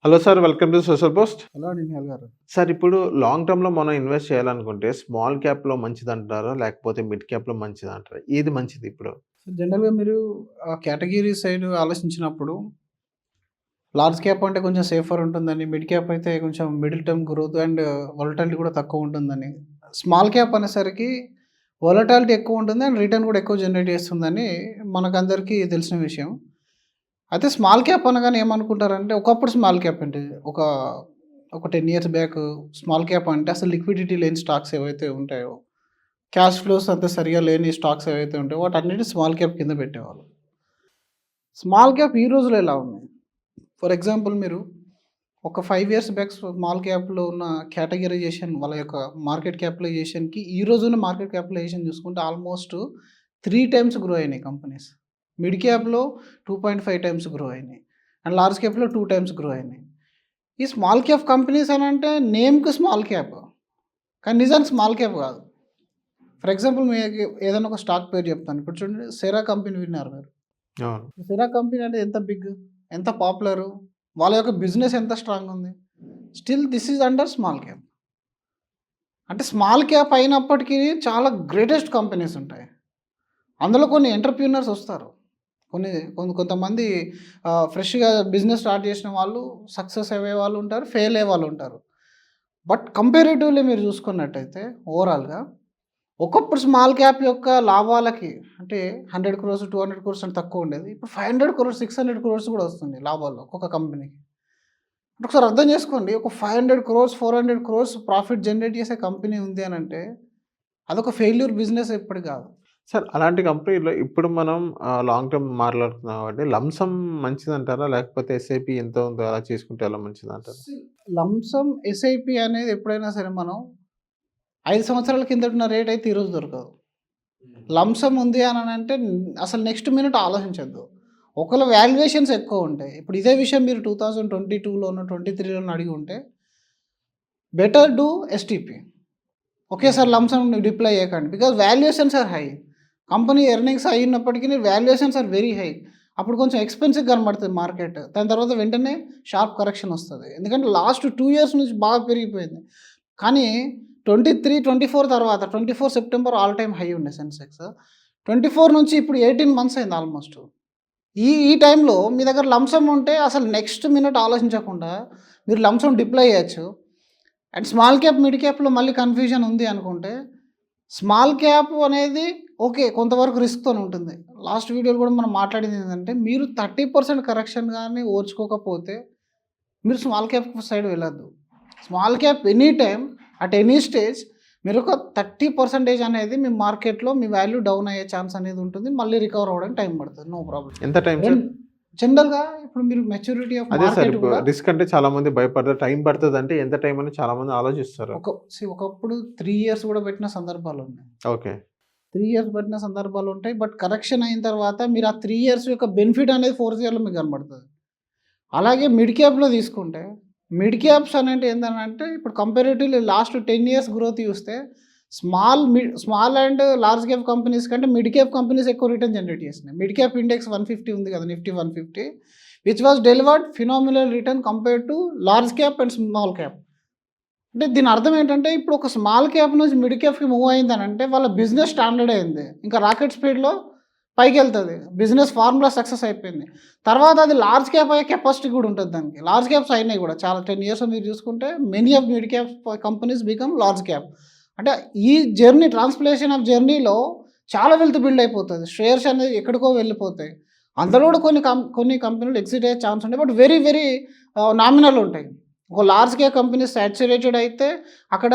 Hello sir, welcome to social post. Hello అండి నిహాల్ గారు. Sir, ఇప్పుడు లాంగ్ టర్మ్‌లో మనం ఇన్వెస్ట్ చేయాలనుకుంటే స్మాల్ క్యాప్‌లో మంచిదంటారా? లేకపోతే మిడ్ క్యాప్‌లో మంచిదంటారా? ఏది మంచిది ఇప్పుడు? సో, జనరల్‌గా మీరు కేటగిరీ సైడ్ ఆలోచించినప్పుడు లార్జ్ క్యాప్ అంటే కొంచెం సేఫర్ ఉంటుందని, మిడ్ క్యాప్ అయితే కొంచెం middle term growth and volatility కూడా తక్కువ ఉంటుందని, స్మాల్ క్యాప్ అనేసరికి వోలటాలిటీ ఎక్కువ ఉంటుంది అండ్ రిటర్న్ కూడా ఎక్కువ జనరేట్ చేస్తుందని మనకందరికీ తెలిసిన విషయం. అయితే స్మాల్ క్యాప్ అనగానే ఏమనుకుంటారంటే, ఒకప్పుడు స్మాల్ క్యాప్ అంటే ఒక ఒక 10 ఇయర్స్ బ్యాక్ స్మాల్ క్యాప్ అంటే అసలు లిక్విడిటీ లేని స్టాక్స్ ఏవైతే ఉంటాయో, క్యాష్ ఫ్లోస్ అంత సరిగ్గా లేని స్టాక్స్ ఏవైతే ఉంటాయో వాటన్నిటిని స్మాల్ క్యాప్ కింద పెట్టేవాళ్ళు. స్మాల్ క్యాప్ ఈ రోజుల్లో ఎలా ఉన్నాయి? ఫర్ ఎగ్జాంపుల్ మీరు ఒక 5 ఇయర్స్ బ్యాక్ స్మాల్ క్యాప్‌లో ఉన్న కేటగరైజేషన్ వాళ్ళ యొక్క మార్కెట్ క్యాపిటలైజేషన్‌కి ఈ రోజున్న మార్కెట్ క్యాపిటలైజేషన్ చూసుకుంటే ఆల్మోస్ట్ 3 టైమ్స్ గ్రో అయినాయి కంపెనీస్. మిడ్ క్యాప్‌లో 2.5 టైమ్స్ గ్రో అయినాయి. అండ్ లార్జ్ క్యాప్‌లో 2 టైమ్స్ గ్రో అయినాయి. ఈ స్మాల్ క్యాప్ కంపెనీస్ అనంటే నేమ్‌కి స్మాల్ క్యాప్. కానీ నిజానికి స్మాల్ క్యాప్ కాదు. ఫర్ ఎగ్జాంపుల్ మీకు ఏదైనా ఒక స్టాక్ పేరు చెప్తాను. ఇప్పుడు చూడండి, సెరా కంపెనీ విన్నారు మీరు. అవును. సెరా కంపెనీ అంటే ఎంత బిగ్, ఎంత పాపులరు, వాళ్ళ యొక్క బిజినెస్ ఎంత స్ట్రాంగ్ ఉంది. Still this is under small cap. అంటే స్మాల్ క్యాప్ అయినప్పటికీ చాలా గ్రేటెస్ట్ కంపెనీస్ ఉంటాయి. అందులో కొన్ని ఎంటర్‌ప్రెన్యూర్స్ వస్తారు. కొంతమంది ఫ్రెష్‌గా బిజినెస్ స్టార్ట్ చేసిన వాళ్ళు సక్సెస్ అయ్యే వాళ్ళు ఉంటారు, ఫెయిల్ అయ్యే వాళ్ళు ఉంటారు. బట్ కంపారిటివ్‌లీ మీరు చూసుకున్నట్టయితే ఓవరాల్‌గా ఒకప్పుడు స్మాల్ క్యాప్ యొక్క లాభాలకి అంటే 100 క్రోర్స్, 200 క్రోర్స్ అంటే తక్కువ ఉండేది. ఇప్పుడు 500 క్రోర్స్, 600 క్రోర్స్ కూడా వస్తుంది లాభాలు ఒక్కొక్క కంపెనీకి. ఒకసారి అర్థం చేసుకోండి. ఒక 500 క్రోర్స్, 400 క్రోర్స్ ప్రాఫిట్ జనరేట్ చేసే కంపెనీ ఉంది అనంటే అదొక ఫెయిల్యూర్ బిజినెస్ ఎప్పటికి కాదు. సార్, అలాంటి కంపెనీలో ఇప్పుడు మనం లాంగ్ టర్మ్ మాట్లాడుతున్నాం కాబట్టి లంసమ్ మంచిదంటారా? లేకపోతే ఎస్ఐపి ఎంత ఉందో అలా చేసుకుంటే ఎలా మంచిదంటారా? లంసమ్ ఎస్ఐపి అనేది ఎప్పుడైనా సరే మనం 5 సంవత్సరాల కిందట ఉన్న రేట్ అయితే ఈరోజు దొరకదు. లంసమ్ ఉంది అని అంటే అసలు నెక్స్ట్ మినిట్ ఆలోచించొద్దు. ఒకవేళ వాల్యుయేషన్స్ ఎక్కువ ఉంటాయి. ఇప్పుడు ఇదే విషయం మీరు 2022లోనో, 23లోనో అడిగి ఉంటే బెటర్ డూ ఎస్టీపీ. ఒకేసారి లంసమ్ డిప్లాయ్ చేయకండి. Because valuations are high. Company earnings high ఉన్నప్పటికీ వాల్యుయేషన్స్ ఆర్ వెరీ హై. అప్పుడు కొంచెం ఎక్స్పెన్సివ్ కనబడుతుంది మార్కెట్. దాని తర్వాత వెంటనే షార్ప్ కరెక్షన్ వస్తుంది. ఎందుకంటే లాస్ట్ 2 ఇయర్స్ నుంచి బాగా పెరిగిపోయింది. కానీ 23, 24 తర్వాత 24 సెప్టెంబర్ ఆల్ టైమ్ హై ఉండే సెన్సెక్స్. 24 నుంచి ఇప్పుడు 18 మంత్స్ అయింది ఆల్మోస్ట్. ఈ టైంలో మీ దగ్గర లంసమ్ ఉంటే అసలు నెక్స్ట్ మినిట్ ఆలోచించకుండా మీరు లంసమ్ డిప్లాయ్ చేయొచ్చు. అండ్ స్మాల్ క్యాప్, మిడ్ క్యాప్లో మళ్ళీ కన్ఫ్యూజన్ ఉంది అనుకుంటే స్మాల్ క్యాప్ అనేది ఓకే, కొంతవరకు రిస్క్తో ఉంటుంది. లాస్ట్ వీడియోలో కూడా మనం మాట్లాడింది ఏంటంటే మీరు 30% కరెక్షన్ కానీ ఓర్చుకోకపోతే మీరు స్మాల్ క్యాప్ సైడ్ వెళ్ళొద్దు. Small cap any time at any stage మీరు ఒక 30% అనేది మీ మార్కెట్లో మీ వాల్యూ డౌన్ అయ్యే ఛాన్స్ అనేది ఉంటుంది. మళ్ళీ రికవర్ అవ్వడానికి టైం పడుతుంది. No problem. ఎంత టైం సార్? జనరల్గా ఇప్పుడు మీరు మెచ్యూరిటీ ఆఫ్ అదే సార్, మార్కెట్ ఇప్పుడు కూడా రిస్క్ అంటే చాలా మంది భయపడతారు. టైం పడుతుంది అంటే ఎంత టైం అని చాలా మంది ఆలోచిస్తారు. ఒకప్పుడు 3 ఇయర్స్ కూడా పెట్టిన సందర్భాలు ఉన్నాయి. ఓకే. 3 ఇయర్స్ పెట్టిన సందర్భాలు ఉంటాయి. బట్ కరెక్షన్ అయిన తర్వాత మీరు ఆ 3 ఇయర్స్ యొక్క బెనిఫిట్ అనేది 4th ఇయర్లో మీకు కనబడుతుంది. అలాగే మిడ్ క్యాప్లో తీసుకుంటే మిడ్ క్యాప్స్ అనేది ఏంటంటే ఇప్పుడు కంపారిటివ్లీ లాస్ట్ 10 ఇయర్స్ గ్రోత్ చూస్తే small and large cap companies కంటే మిడ్ క్యాప్ కంపెనీస్ ఎక్కువ రిటర్న్ జనరేట్ చేసినాయి. మిడ్ క్యాప్ ఇండెక్స్ 150 ఉంది కదా, Nifty 150, which was delivered phenomenal return compared to large cap and small cap. అంటే దీని అర్థం ఏంటంటే ఇప్పుడు ఒక స్మాల్ క్యాప్ నుంచి మిడ్ క్యాప్కి మూవ్ అయిందని అంటే వాళ్ళ బిజినెస్ స్టాండర్డ్ అయింది. ఇంకా రాకెట్ స్పీడ్లో పైకి వెళ్తుంది. బిజినెస్ ఫార్ములా సక్సెస్ అయిపోయింది. తర్వాత అది లార్జ్ క్యాప్ అయ్యే కెపాసిటీ కూడా ఉంటుంది దానికి. లార్జ్ క్యాప్స్ అయినాయి కూడా చాలా 10 ఇయర్స్ మీరు చూసుకుంటే many of mid cap companies become large cap. అంటే ఈ జర్నీ, ట్రాన్స్లేషన్ ఆఫ్ జర్నీలో చాలా వెల్త్ బిల్డ్ అయిపోతుంది. షేర్స్ అనేది ఎక్కడికో వెళ్ళిపోతాయి. అందులో కూడా కొన్ని కంపెనీలు ఎగ్జిట్ అయ్యే ఛాన్స్ ఉంటాయి. బట్ వెరీ వెరీ నామినల్ ఉంటాయి. ఒక లార్జ్ క్యాప్ కంపెనీ సాచురేటెడ్ అయితే అక్కడ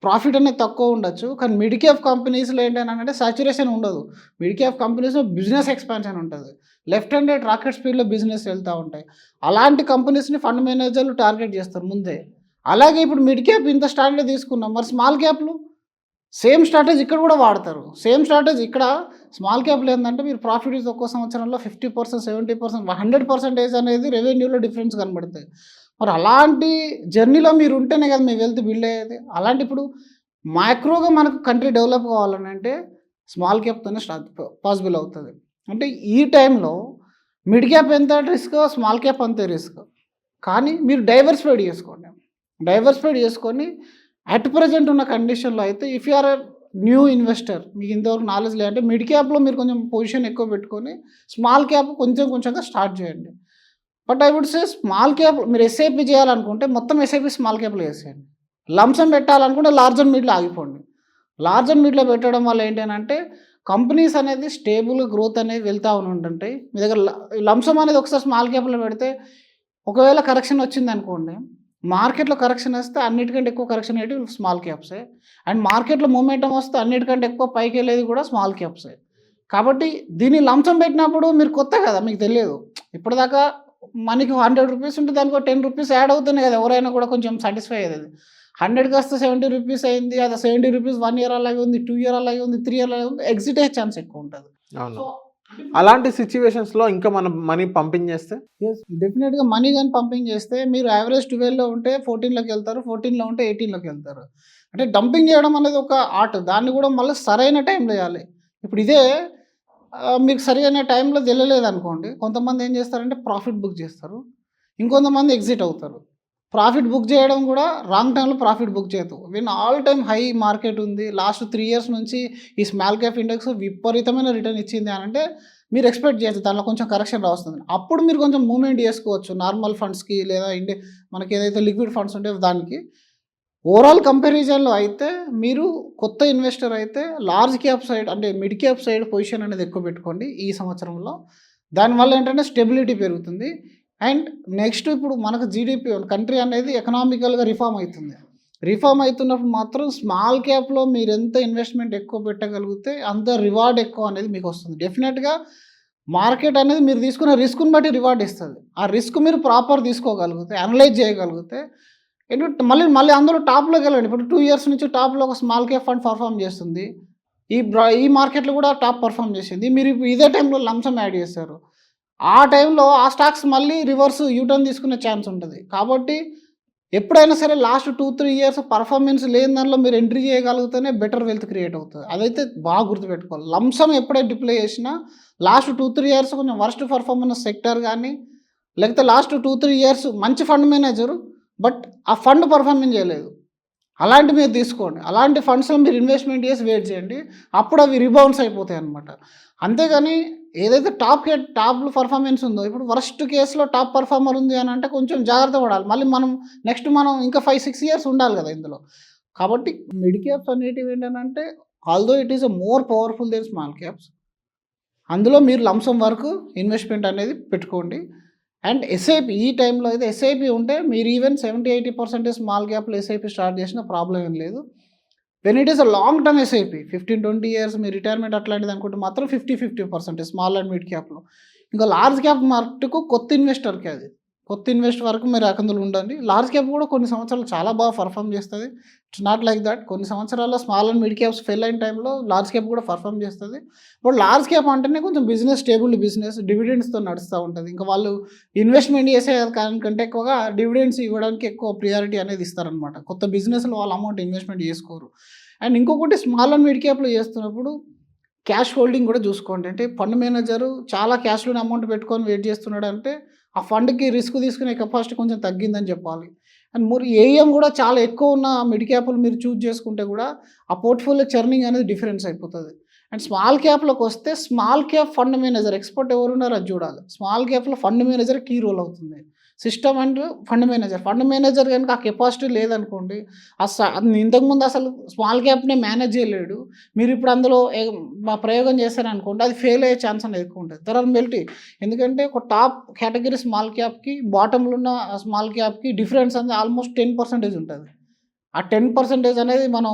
ప్రాఫిట్ అనేది తక్కువ ఉండొచ్చు. కానీ మిడ్ క్యాప్ కంపెనీస్లో ఏంటంటే సాచురేషన్ ఉండదు. మిడ్ క్యాప్ కంపెనీస్లో బిజినెస్ ఎక్స్పాన్షన్ ఉంటుంది. లెఫ్ట్ అండ్ రైట్ రాకెట్ స్పీడ్లో బిజినెస్ వెళ్తూ ఉంటాయి. అలాంటి కంపెనీస్ని ఫండ్ మేనేజర్లు టార్గెట్ చేస్తారు ముందే. అలాగే ఇప్పుడు మిడ్ క్యాప్ ఇంత స్ట్రాటజీ తీసుకున్నాం, మరి స్మాల్ క్యాప్లు సేమ్ స్ట్రాటజీ ఇక్కడ కూడా వాడతారు. సేమ్ స్ట్రాటజీ ఇక్కడ స్మాల్ క్యాప్లో ఏంటంటే మీరు ప్రాఫిట్ ఒక్కో సంవత్సరంలో 50%, 70%, 100% అనేది రెవెన్యూలో డిఫరెన్స్ కనబడుతుంది. మరి అలాంటి జర్నీలో మీరు ఉంటేనే కదా మీ వెల్త్ బిల్డ్ అయ్యేది. అలాంటి ఇప్పుడు మైక్రోగా మనకు కంట్రీ డెవలప్ కావాలని అంటే స్మాల్ క్యాప్తోనే పాసిబుల్ అవుతుంది. అంటే ఈ టైంలో మిడ్ క్యాప్ ఎంత రిస్క్, స్మాల్ క్యాప్ అంతే రిస్క్. కానీ మీరు డైవర్సిఫైడ్ చేసుకొని అట్ ప్రజెంట్ ఉన్న కండిషన్లో అయితే if you are new investor, మీకు ఇంతవరకు నాలెడ్జ్ లేదంటే మిడ్ క్యాప్లో మీరు కొంచెం పొజిషన్ ఎక్కువ పెట్టుకొని స్మాల్ క్యాప్ కొంచెంగా స్టార్ట్ చేయండి. But I would say small cap మీరు ఎస్ఐపి చేయాలనుకుంటే మొత్తం ఎస్ఐపి స్మాల్ క్యాప్లో వేసేయండి. లంసమ్ పెట్టాలనుకుంటే లార్జ్ అండ్ మిడ్లో ఆగిపోండి. లార్జ్ అండ్ మిడ్లో పెట్టడం వల్ల ఏంటంటే కంపెనీస్ అనేది స్టేబుల్ గ్రోత్ అనేది వెళ్తూ ఉంటుంటాయి. మీ దగ్గర లంసమ్ అనేది ఒకసారి స్మాల్ క్యాప్లో పెడితే ఒకవేళ కరెక్షన్ వచ్చింది అనుకోండి, మార్కెట్లో కరెక్షన్ వస్తే అన్నిటికంటే ఎక్కువ కరెక్షన్ అయ్యేది స్మాల్ క్యాప్సే. అండ్ మార్కెట్లో మూమెంటం వస్తే అన్నిటికంటే ఎక్కువ పైకి వెళ్ళేది కూడా స్మాల్ క్యాప్సే. కాబట్టి దీన్ని లంసమ్ పెట్టినప్పుడు మీరు కొత్త కదా, మీకు తెలియదు. ఇప్పటిదాకా మనకి 100 రూపీస్ ఉంటే దానికి 10 రూపీస్ యాడ్ అవుతున్నాయి కదా, ఎవరైనా కూడా కొంచెం సాటిస్ఫై అయ్యేది. 100కి వస్తే 70 రూపీస్ అయింది, అది 70 రూపీస్ 1 ఇయర్ అలాగే ఉంది, 2 ఇయర్ అలాగే ఉంది, 3 ఇయర్ అలాగే ఉంది, ఎగ్జిట్ అయ్యే ఛాన్స్ ఎక్కువ ఉంటుంది. అవును. అలాంటి సిచ్యువేషన్స్లో ఇంకా మనం మనీ పంపింగ్ చేస్తే డెఫినెట్గా మనీ కానీ పంపింగ్ చేస్తే మీరు యావరేజ్ 12లో ఉంటే 14లోకి వెళ్తారు, 14లో ఉంటే 18లోకి వెళ్తారు. అంటే డంపింగ్ చేయడం అనేది ఒక ఆర్ట్, దాన్ని కూడా మళ్ళీ సరైన టైంలో చేయాలి. ఇప్పుడు ఇదే మీకు సరైన టైంలో తెలియలేదు అనుకోండి, కొంతమంది ఏం చేస్తారంటే ప్రాఫిట్ బుక్ చేస్తారు, ఇంకొంతమంది ఎగ్జిట్ అవుతారు. ప్రాఫిట్ బుక్ చేయడం కూడా రాంగ్ టైంలో ప్రాఫిట్ బుక్ చేయదు. When all time high market ఉంది, లాస్ట్ 3 ఇయర్స్ నుంచి ఈ స్మాల్ క్యాప్ ఇండెక్స్ విపరీతమైన రిటర్న్ ఇచ్చింది అని అంటే మీరు ఎక్స్పెక్ట్ చేయొచ్చు దానిలో కొంచెం కరెక్షన్ రాస్తుంది. అప్పుడు మీరు కొంచెం మూవ్మెంట్ చేసుకోవచ్చు నార్మల్ ఫండ్స్కి, లేదా మనకి ఏదైతే లిక్విడ్ ఫండ్స్ ఉంటే దానికి. ఓవరాల్ కంపారిజన్లో అయితే మీరు కొత్త ఇన్వెస్టర్ అయితే లార్జ్ క్యాప్ సైడ్ అంటే మిడ్ క్యాప్ సైడ్ పొజిషన్ అనేది ఎక్కువ పెట్టుకోండి ఈ సంవత్సరంలో. దానివల్ల ఏంటంటే స్టెబిలిటీ పెరుగుతుంది. అండ్ నెక్స్ట్ ఇప్పుడు మనకు జీడిపి కంట్రీ అనేది ఎకనామికల్గా రిఫార్మ్ అవుతుంది. రిఫార్మ్ అవుతున్నప్పుడు మాత్రం స్మాల్ క్యాప్లో మీరు ఎంత ఇన్వెస్ట్మెంట్ ఎక్కువ పెట్టగలిగితే అంత రివార్డ్ ఎక్కువ అనేది మీకు వస్తుంది. డెఫినెట్గా మార్కెట్ అనేది మీరు తీసుకున్న రిస్క్ని బట్టి రివార్డ్ ఇస్తుంది. ఆ రిస్క్ మీరు ప్రాపర్ తీసుకోగలిగితే, అనలైజ్ చేయగలిగితే ఏంటంటే మళ్ళీ అందులో టాప్లోకి వెళ్ళండి. ఇప్పుడు 2 ఇయర్స్ నుంచి టాప్లో ఒక స్మాల్ క్యాప్ ఫండ్ పర్ఫామ్ చేస్తుంది, ఈ మార్కెట్లో కూడా టాప్ పర్ఫామ్ చేసింది. మీరు ఇదే టైంలో లంసమ్ యాడ్ చేస్తారు, ఆ టైంలో ఆ స్టాక్స్ మళ్ళీ రివర్స్ యూటర్న్ తీసుకునే ఛాన్స్ ఉంటుంది. కాబట్టి ఎప్పుడైనా సరే లాస్ట్ 2-3 ఇయర్స్ పర్ఫార్మెన్స్ లేని దానిలో మీరు ఎంట్రీ చేయగలిగితేనే బెటర్ వెల్త్ క్రియేట్ అవుతుంది. అదైతే బాగా గుర్తుపెట్టుకోవాలి. లంసమ్ ఎప్పుడైతే డిప్లై చేసినా లాస్ట్ 2-3 ఇయర్స్ కొంచెం వర్స్ట్ పర్ఫార్మెన్స్ సెక్టర్ కానీ, లేకపోతే లాస్ట్ 2-3 ఇయర్స్ మంచి ఫండ్ మేనేజరు బట్ ఆ ఫండ్ పర్ఫార్మెన్స్ చేయలేదు, అలాంటి మీరు తీసుకోండి. అలాంటి ఫండ్స్లో మీరు ఇన్వెస్ట్మెంట్ చేసి వెయిట్ చేయండి, అప్పుడు అవి రిబౌన్స్ అయిపోతాయి అన్నమాట. అంతేగాని ఏదైతే టాప్ పర్ఫార్మెన్స్ ఉందో, ఇప్పుడు వర్స్ట్ కేసులో టాప్ పర్ఫార్మర్ ఉంది అని అంటే కొంచెం జాగ్రత్త పడాలి. మళ్ళీ మనం ఇంకా 5-6 ఇయర్స్ ఉండాలి కదా ఇందులో. కాబట్టి మిడ్ క్యాప్స్ అనేటివి ఏంటంటే although it is a more powerful than small caps, అందులో మీరు లంసమ్ వరకు ఇన్వెస్ట్మెంట్ అనేది పెట్టుకోండి. అండ్ ఎస్ఐపి ఈ టైంలో అయితే ఎస్ఐపి ఉంటే మీరు ఈవెన్ 70-80% స్మాల్ క్యాప్లో ఎస్ఐపి స్టార్ట్ చేసిన ప్రాబ్లం ఏం లేదు. When it is a long term SIP 15-20 years me retirement అట్లాంటిది అనుకుంటే మాత్రం 50-50% స్మాల్ అండ్ మిడ్ క్యాప్లో. ఇంకా లార్జ్ క్యాప్ మార్కెట్కు కొత్త ఇన్వెస్టర్కి అది కొత్త ఇన్వెస్ట్ వరకు మీరు అందులో ఉండండి. లార్జ్ క్యాప్ కూడా కొన్ని సంవత్సరాలు చాలా బాగా పర్ఫామ్ చేస్తుంది. It's not like that. కొన్ని సంవత్సరాల్లో small and mid caps fail అయిన టైంలో లార్జ్ క్యాప్ కూడా పర్ఫామ్ చేస్తుంది. బట్ లార్జ్ క్యాప్ అంటేనే కొంచెం బిజినెస్ స్టేబుల్ బిజినెస్, డివిడెండ్స్తో నడుస్తూ ఉంటుంది. ఇంకా వాళ్ళు ఇన్వెస్ట్మెంట్ చేసే కంటే ఎక్కువగా డివిడెండ్స్ ఇవ్వడానికి ఎక్కువ ప్రియారిటీ అనేది ఇస్తారనమాట. కొత్త బిజినెస్లో వాళ్ళ అమౌంట్ ఇన్వెస్ట్మెంట్ చేసుకోరు. అండ్ ఇంకొకటి స్మాల్ అండ్ మిడ్ క్యాప్లో చేస్తున్నప్పుడు క్యాష్ హోల్డింగ్ కూడా చూసుకోండి. అంటే ఫండ్ మేనేజరు చాలా క్యాష్లోని అమౌంట్ పెట్టుకొని వెయిట్ చేస్తున్నాడు అంటే ఆ ఫండ్కి రిస్క్ తీసుకునే కెపాసిటీ కొంచెం తగ్గిందని చెప్పాలి. అండ్ మరి ఏఎం కూడా చాలా ఎక్కువ ఉన్న మిడ్ క్యాప్లు మీరు చూజ్ చేసుకుంటే కూడా ఆ పోర్ట్ఫోలియో చర్నింగ్ అనేది డిఫరెన్స్ అయిపోతుంది. అండ్ స్మాల్ క్యాప్లోకి వస్తే small cap fund manager expert ఎవరున్నారో అది చూడాలి. స్మాల్ క్యాప్లో ఫండ్ మేనేజర్ కీ రోల్ అవుతుంది. సిస్టమ్ అండ్ ఫండ్ మేనేజర్ కనుక ఆ కెపాసిటీ లేదనుకోండి, ఇంతకుముందు అసలు స్మాల్ క్యాప్నే మేనేజ్ చేయలేడు, మీరు ఇప్పుడు అందులో ప్రయోగం చేశారనుకోండి అది ఫెయిల్ అయ్యే ఛాన్స్ అనేది ఎక్కువ ఉంటుంది. There are multi. ఎందుకంటే ఒక టాప్ కేటగిరీ స్మాల్ క్యాప్కి బాటంలో ఉన్న స్మాల్ క్యాప్కి డిఫరెన్స్ అనేది ఆల్మోస్ట్ 10% ఉంటుంది. ఆ 10% అనేది మనం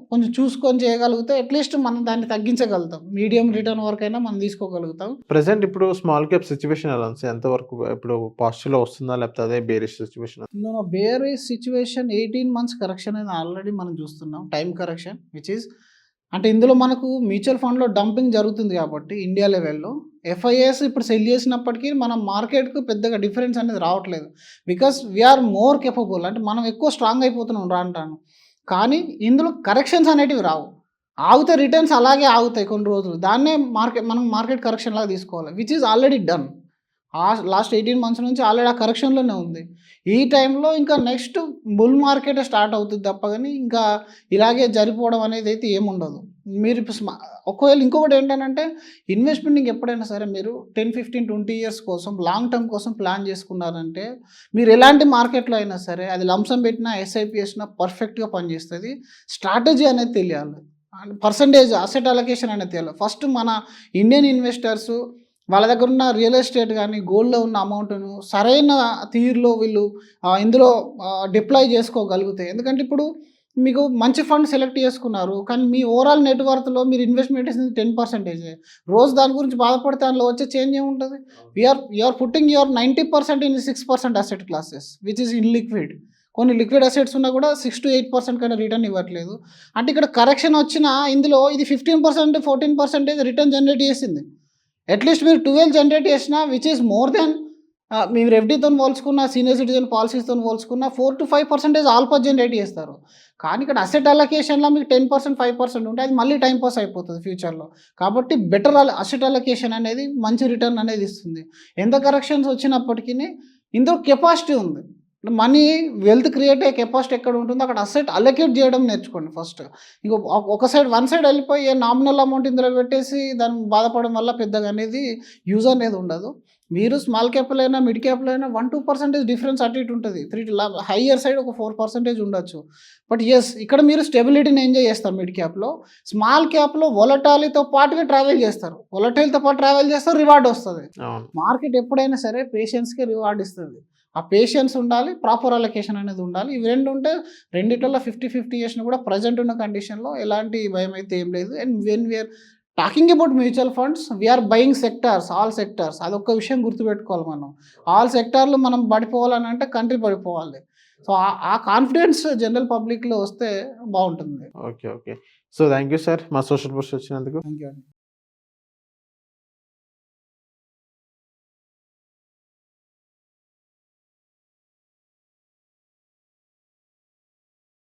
కొంచెం చూసుకొని చేయగలిగితే అట్లీస్ట్ మనం దాన్ని తగ్గించగలుగుతాం. మీడియం రిటర్న్ వరకు అయినా మనం తీసుకోగలుగుతాం. ప్రెసెంట్ ఇప్పుడు స్మాల్ క్యాప్ సిచ్యువేషన్ ఎలా ఉంది? ఎంతవరకు ఇప్పుడు పాజిటివ్లో వస్తుందా, లేకపోతే అదే bearish situation? Bearish situation 18 months correction అనేది ఆల్రెడీ మనం చూస్తున్నాం. టైం కరెక్షన్ విచ్ ఈస్ అంటే ఇందులో మనకు మ్యూచువల్ ఫండ్లో డంపింగ్ జరుగుతుంది కాబట్టి ఇండియా లెవెల్లో ఎఫ్ఐఎస్ ఇప్పుడు సెల్ చేసినప్పటికీ మనం మార్కెట్కు పెద్దగా డిఫరెన్స్ అనేది రావట్లేదు. బికాస్ వీఆర్ మోర్ కేపబుల్, అంటే మనం ఎక్కువ స్ట్రాంగ్ అయిపోతున్నాం రాను. కానీ ఇందులో కరెక్షన్స్ అనేటివి రావు, ఆగితే రిటర్న్స్ అలాగే ఆగుతాయి కొన్ని రోజులు. దాన్నే మనం మార్కెట్ కరెక్షన్ లాగా తీసుకోవాలి, which is already done. Last 18 months నుంచి ఆల్రెడీ ఆ కరెక్షన్లోనే ఉంది. ఈ టైంలో ఇంకా నెక్స్ట్ బుల్ మార్కెట్ స్టార్ట్ అవుతుంది తప్ప కానీ ఇంకా ఇలాగే జరిపోవడం అనేది అయితే ఏముండదు. మీరు ఇప్పుడు ఒకవేళ ఇంకొకటి ఏంటంటే ఇన్వెస్ట్మెంట్ ఎప్పుడైనా సరే మీరు 10, 15, 20 ఇయర్స్ కోసం లాంగ్ టర్మ్ కోసం ప్లాన్ చేసుకున్నారంటే మీరు ఎలాంటి మార్కెట్లో అయినా సరే అది లంసం పెట్టినా ఎస్ఐపి వేసినా పర్ఫెక్ట్గా పనిచేస్తుంది. స్ట్రాటజీ అనేది తెలియాలి, పర్సంటేజ్ అసెట్ అలొకేషన్ అనేది తెలియాలి. ఫస్ట్ మన ఇండియన్ ఇన్వెస్టర్స్ వాళ్ళ దగ్గర ఉన్న రియల్ ఎస్టేట్ కానీ గోల్డ్లో ఉన్న అమౌంట్ను సరైన తీరులో వీళ్ళు ఇందులో డిప్లాయ్ చేసుకోగలిగితే, ఎందుకంటే ఇప్పుడు మీకు మంచి ఫండ్ సెలెక్ట్ చేసుకున్నారు కానీ మీ ఓవరాల్ నెట్వర్త్లో మీరు ఇన్వెస్ట్మెంట్ చేసింది 10%. రోజు దాని గురించి బాధపడితే అందులో వచ్చే చేంజ్ ఏముంటుంది? You're putting your 90% in 6% asset classes which is illiquid. కొన్ని లిక్విడ్ అసెట్స్ ఉన్నా కూడా 6 to 8% కన్నా రిటర్న్ ఇవ్వట్లేదు. అంటే ఇక్కడ కరెక్షన్ వచ్చినా ఇందులో ఇది 15%, 14% రిటర్న్ జనరేట్ చేసింది. అట్లీస్ట్ మీరు 12 జనరేట్ చేసినా విచ్ ఈస్ మోర్ దెన్ మీరు ఎఫ్డీతో పోల్చుకున్న సీనియర్ సిటిజన్ పాలసీస్తో పోల్చుకున్న 4 to 5% ఆల్ఫా జనరేట్ చేస్తారు. కానీ ఇక్కడ అసెట్ అలొకేషన్లో మీకు 10%, 5% ఉంటే అది మళ్ళీ టైం పాస్ అయిపోతుంది ఫ్యూచర్లో. కాబట్టి బెటర్ అసెట్ అలొకేషన్ అనేది మంచి రిటర్న్ అనేది ఇస్తుంది. ఎంత కరెక్షన్స్ వచ్చినప్పటికీ ఇందులో కెపాసిటీ ఉంది. మనీ వెల్త్ క్రియేట్ అయ్యే కెపాసిటీ ఎక్కడ ఉంటుందో అక్కడ అసెట్ అలొకేట్ చేయడం నేర్చుకోండి ఫస్ట్. ఇంకో వన్ సైడ్ వెళ్ళిపోయి నామినల్ అమౌంట్ ఇందులో పెట్టేసి దాన్ని బాధపడడం వల్ల పెద్దగా అనేది యూజ్ అనేది ఉండదు. మీరు స్మాల్ క్యాప్లో అయినా మిడ్ క్యాప్లో అయినా 1-2% డిఫరెన్స్ అటు ఇటు ఉంటుంది. హయ్యర్ సైడ్ ఒక 4% ఉండొచ్చు. బట్ ఎస్ ఇక్కడ మీరు స్టెబిలిటీని ఎంజాయ్ చేస్తారు. మిడ్ క్యాప్లో, స్మాల్ క్యాప్లో వొలటాలిటీతో పాటుగా ట్రావెల్ చేస్తారు. వొలటైల్తో పాటు ట్రావెల్ చేస్తారు, రివార్డ్ వస్తుంది. మార్కెట్ ఎప్పుడైనా సరే పేషెన్స్కి రివార్డ్ ఇస్తుంది. ఆ పేషెన్స్ ఉండాలి, ప్రాపర్ అలొకేషన్ అనేది ఉండాలి. ఇవి రెండు ఉంటే రెండిట్లలో 50-50 చేసినా కూడా ప్రజెంట్ ఉన్న కండిషన్లో ఎలాంటి భయం అయితే ఏం లేదు. And when we're talking about mutual funds we're buying sectors, all sectors. అదొక విషయం గుర్తుపెట్టుకోవాలి మనం. ఆల్ సెక్టార్లు మనం పడిపోవాలని అంటే కంట్రీ పడిపోవాలి. సో ఆ కాన్ఫిడెన్స్ జనరల్ పబ్లిక్లో వస్తే బాగుంటుంది. Okay. So thank you sir మా సోషల్ పోస్ట్ వచ్చినందుకు. థ్యాంక్ యూ అండి.